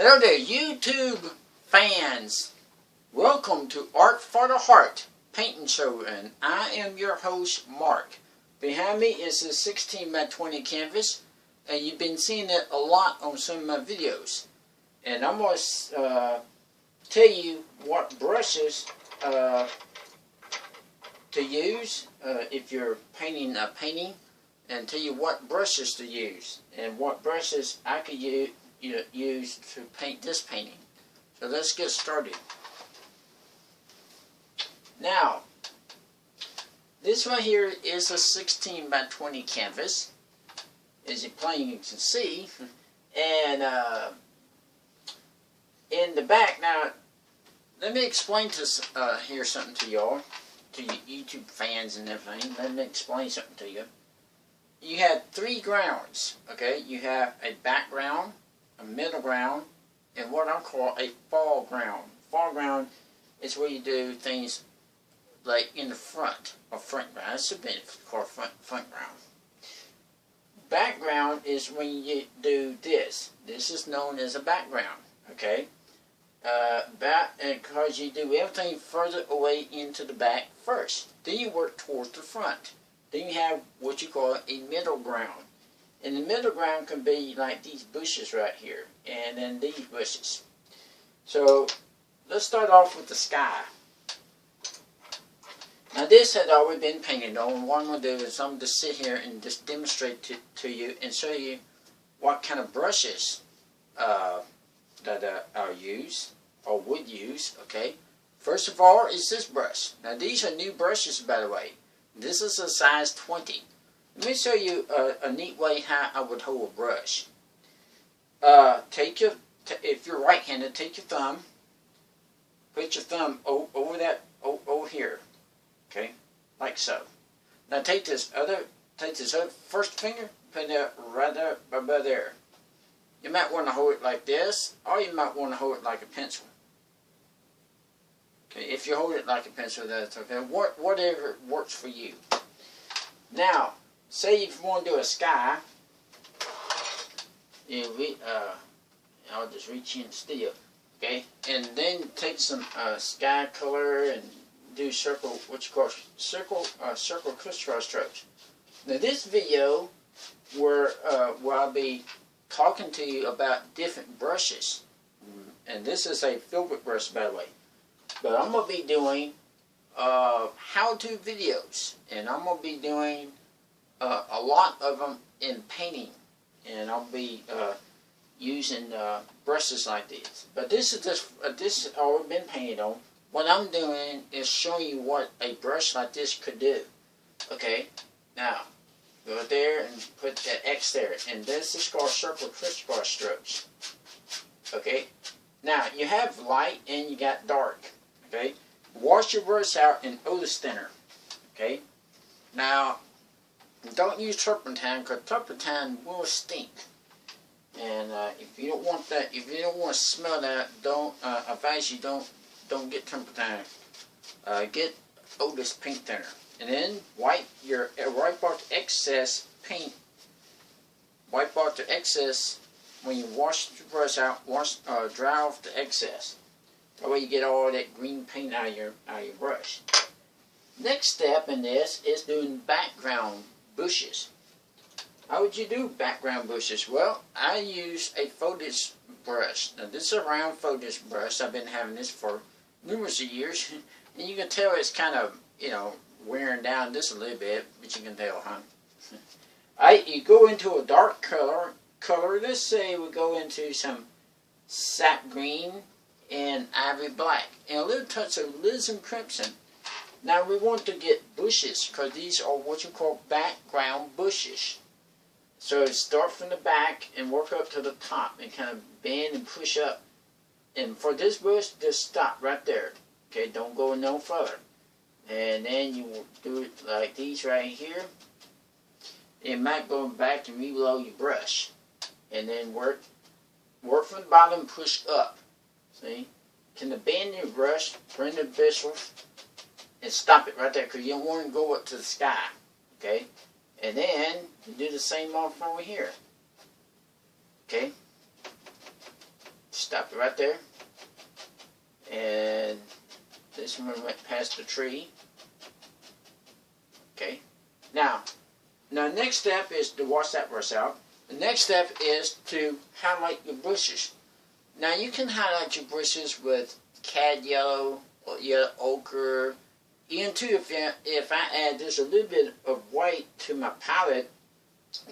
Hello there, YouTube fans. Welcome to Art for the Heart painting show, and I am your host, Mark. Behind me is a 16 by 20 canvas, and you've been seeing it a lot on some of my videos. And I'm going to tell you what brushes to use if you're painting a painting, and tell you what brushes to use and what brushes I could use to paint this painting. So let's get started. Now, this one here is a 16 by 20 canvas, as you plainly can see, and in the back. Now, let me explain here something to y'all, to you YouTube fans and everything. Let me explain something to you. You have three grounds, okay? You have a background, a middle ground, and what I call a foreground. Foreground is where you do things like in the front, or front ground. It's a bit called front ground. Background is when you do this. This is known as a background, okay? Because you do everything further away into the back first. Then you work towards the front. Then you have what you call a middle ground. And the middle ground can be like these bushes right here, and then these bushes. So let's start off with the sky. Now this had already been painted on. What I'm going to do is I'm going to sit here and just demonstrate to you and show you what kind of brushes that I use or would use. Okay. First of all is this brush. Now these are new brushes, by the way. This is a size 20. Let me show you a neat way how I would hold a brush. If you're right-handed, take your thumb, put your thumb over here, okay, like so. Now take this other first finger, put it right there, above there. You might want to hold it like this, or you might want to hold it like a pencil. Okay, if you hold it like a pencil, that's okay. Whatever works for you. Now, say if you want to do a sky, I'll just reach in still, okay, and then take some sky color and do circle crisscross strokes. Now this video where I'll be talking to you about different brushes, and this is a filbert brush, by the way. But I'm going to be doing how-to videos, and I'm going to be doing a lot of them in painting, and I'll be using brushes like this. But this has already been painted on. What I'm doing is showing you what a brush like this could do. Okay, now go there and put that X there, and this is called circle crisscross strokes. Okay, now you have light and you got dark. Okay, wash your brush out in odor thinner. Okay, now don't use turpentine, because turpentine will stink. And if you don't want that, if you don't want to smell that, don't advise you don't get turpentine. Get odorless paint thinner, and then wipe off the excess paint. Wipe off the excess when you wash your brush out. Dry off the excess. That way you get all that green paint out of your brush. Next step in this is doing background bushes. How would you do background bushes? Well, I use a foliage brush. Now this is a round foliage brush. I've been having this for numerous years, and you can tell it's kind of, wearing down just a little bit, but you can tell, huh? You go into a dark color. Let's say we go into some sap green and ivory black, and a little touch of alizarin crimson. Now we want to get bushes, because these are what you call background bushes. So start from the back and work up to the top and kind of bend and push up. And for this bush, just stop right there. Okay, don't go no further. And then you will do it like these right here. You might go back and reload your brush, and then work from the bottom and push up. See? Can you bend your brush, bring the bristles, and stop it right there, because you don't want to go up to the sky. Okay? And then you do the same off over here. Okay? Stop it right there. And this one went past the tree. Okay. Now next step is to wash that brush out. The next step is to highlight your bushes. Now you can highlight your bushes with cad yellow or yellow ochre. Even too, if I add just a little bit of white to my palette,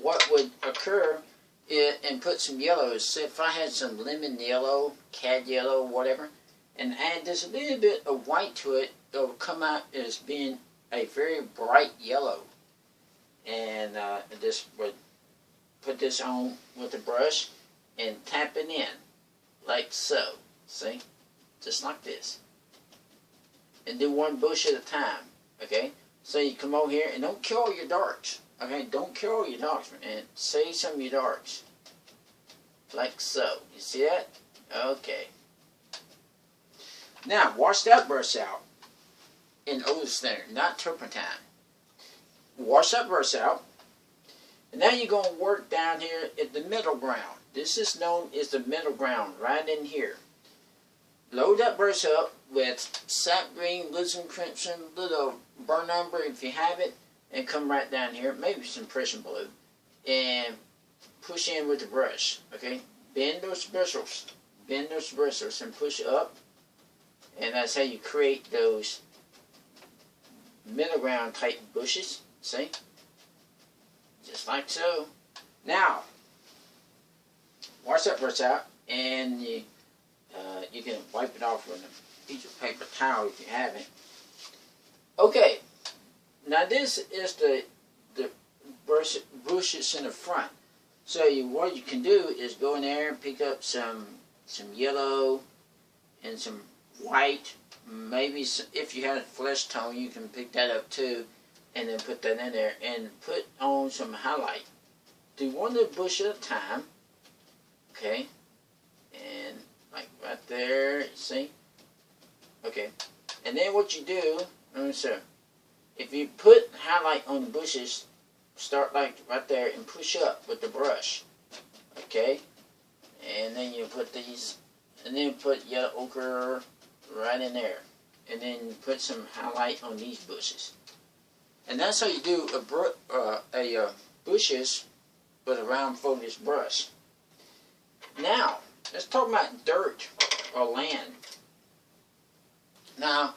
what would occur is, and put some yellows. So if I had some lemon yellow, cad yellow, whatever, and add just a little bit of white to it, it'll come out as being a very bright yellow. And this would put this on with the brush and tap it in, like so. See? Just like this. And do one bush at a time. Okay? So you come over here and don't kill all your darks. Okay? Don't kill all your darks. And save some of your darks. Like so. You see that? Okay. Now, wash that brush out in Otis thinner, not turpentine. Wash that brush out. And now you're going to work down here at the middle ground. This is known as the middle ground, right in here. Load that brush up with sap green, Lisbon crimson, little burnt umber if you have it, and come right down here, maybe some Prussian blue, and push in with the brush. Okay, bend those bristles, and push up, and that's how you create those middle ground type bushes. See, just like so. Now, wash that brush out, and you can wipe it off with a piece of paper towel if you have it. Okay, now this is the bushes in the front. So what you can do is go in there and pick up some yellow and some white. Maybe if you had a flesh tone, you can pick that up too, and then put that in there and put on some highlight. Do one little bush at a time. Okay, and like right there, see? Okay, and then what you do, so if you put highlight on the bushes, start like right there and push up with the brush. Okay, and then you put these, and then put yellow ochre right in there, and then put some highlight on these bushes. And that's how you do bushes with a round focused brush. Now, let's talk about dirt or land. Now,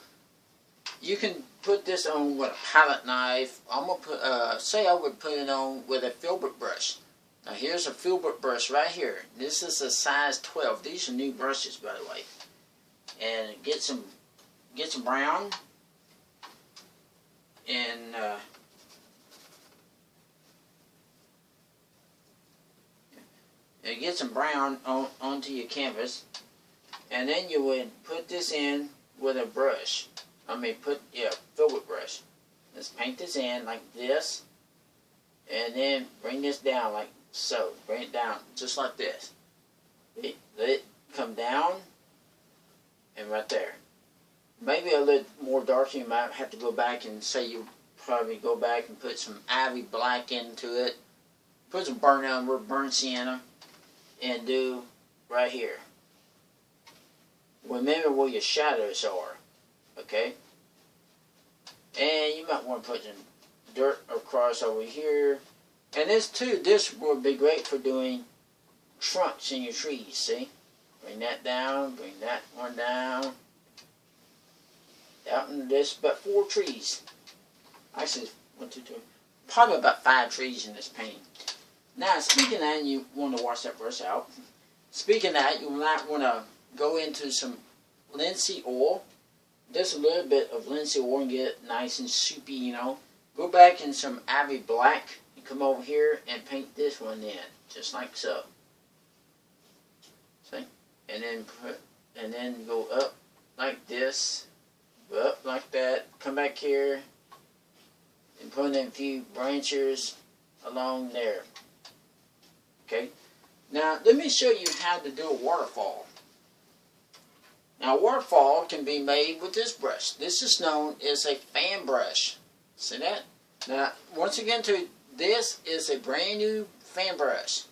you can put this on with a palette knife. I'm gonna put, say I would put it on with a filbert brush. Now, here's a filbert brush right here. This is a size 12. These are new brushes, by the way. And get some brown, and get some brown onto your canvas, and then you would put this in with a brush. Filbert brush. Let's paint this in like this, and then bring this down like so. Bring it down just like this. Let it come down, and right there. Maybe a little more dark. You might have to go back and say you probably go back and put some ivy black into it. Put some burnt umber, burnt sienna, and do right here. Remember where your shadows are, okay? And you might want to put some dirt across over here. And this would be great for doing trunks in your trees, see? Bring that down, bring that one down. Out in this, about 4 trees. Actually, 1, 2, 3, probably about 5 trees in this painting. Now, speaking of that, you want to wash that brush out. Speaking of that, you might want to go into some linseed oil. Just a little bit of linseed oil and get it nice and soupy, you know. Go back in some ivy black and come over here and paint this one in, just like so. See? And then go up like this. Up like that, come back here, and put in a few branches along there. Okay? Now, let me show you how to do a waterfall. Now, a waterfall can be made with this brush. This is known as a fan brush. See that? Now, once again, this is a brand new fan brush.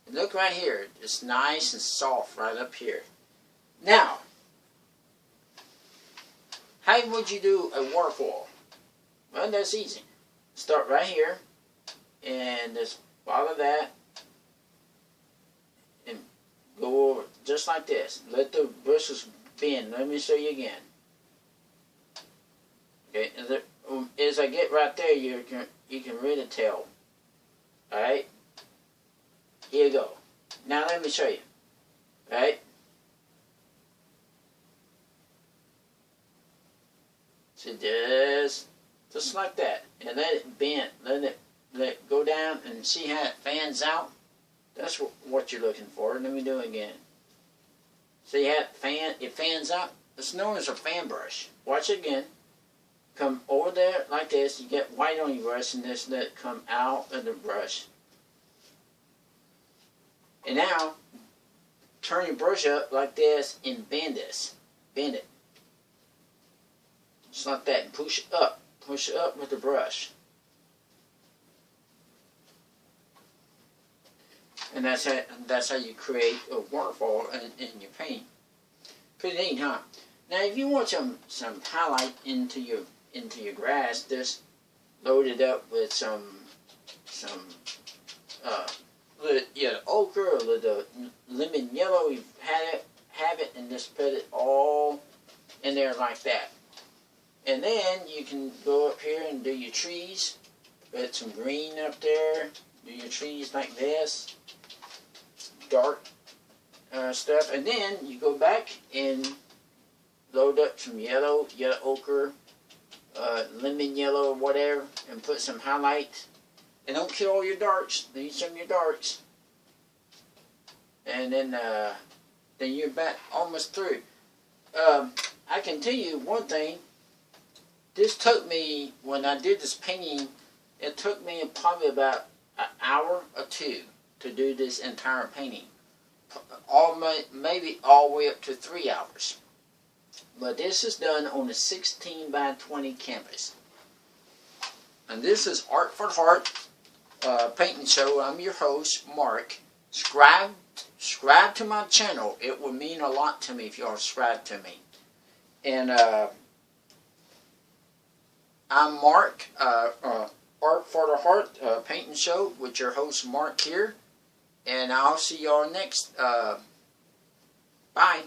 And look right here. It's nice and soft right up here. Now, how would you do a waterfall? Well, that's easy. Start right here. And just follow that. And go over just like this. Let the bristles bend. Let me show you again. Okay, as I get right there, you can really tell. Alright? Here you go. Now let me show you. Alright? So just like that. And let it bend. Let it go down and see how it fans out. That's what you're looking for. Let me do it again. See how it fans out? It's known as a fan brush. Watch it again. Come over there like this. You get white on your brush and just let it come out of the brush. And now, turn your brush up like this and bend this. Bend it. Just like that. And push it up. Push it up with the brush. And that's how you create a waterfall in your paint. Pretty neat, huh? Now, if you want some highlight into your grass, just load it up with some ochre or the lemon yellow. You've have it, and just put it all in there like that. And then you can go up here and do your trees. Put some green up there. Do your trees like this. Dark stuff. And then you go back and load up some yellow ochre, lemon yellow or whatever, and put some highlight. And don't kill all your darks. Leave some of your darks. And then you're back almost through. I can tell you one thing. This took me, when I did this painting, it took me probably about an hour or two to do this entire painting. Maybe all the way up to 3 hours. But this is done on a 16 by 20 canvas. And this is Art for the Heart painting show. I'm your host, Mark. Subscribe to my channel. It would mean a lot to me if y'all subscribe to me. And I'm Mark, Art for the Heart painting show with your host, Mark here. And I'll see y'all next. Bye.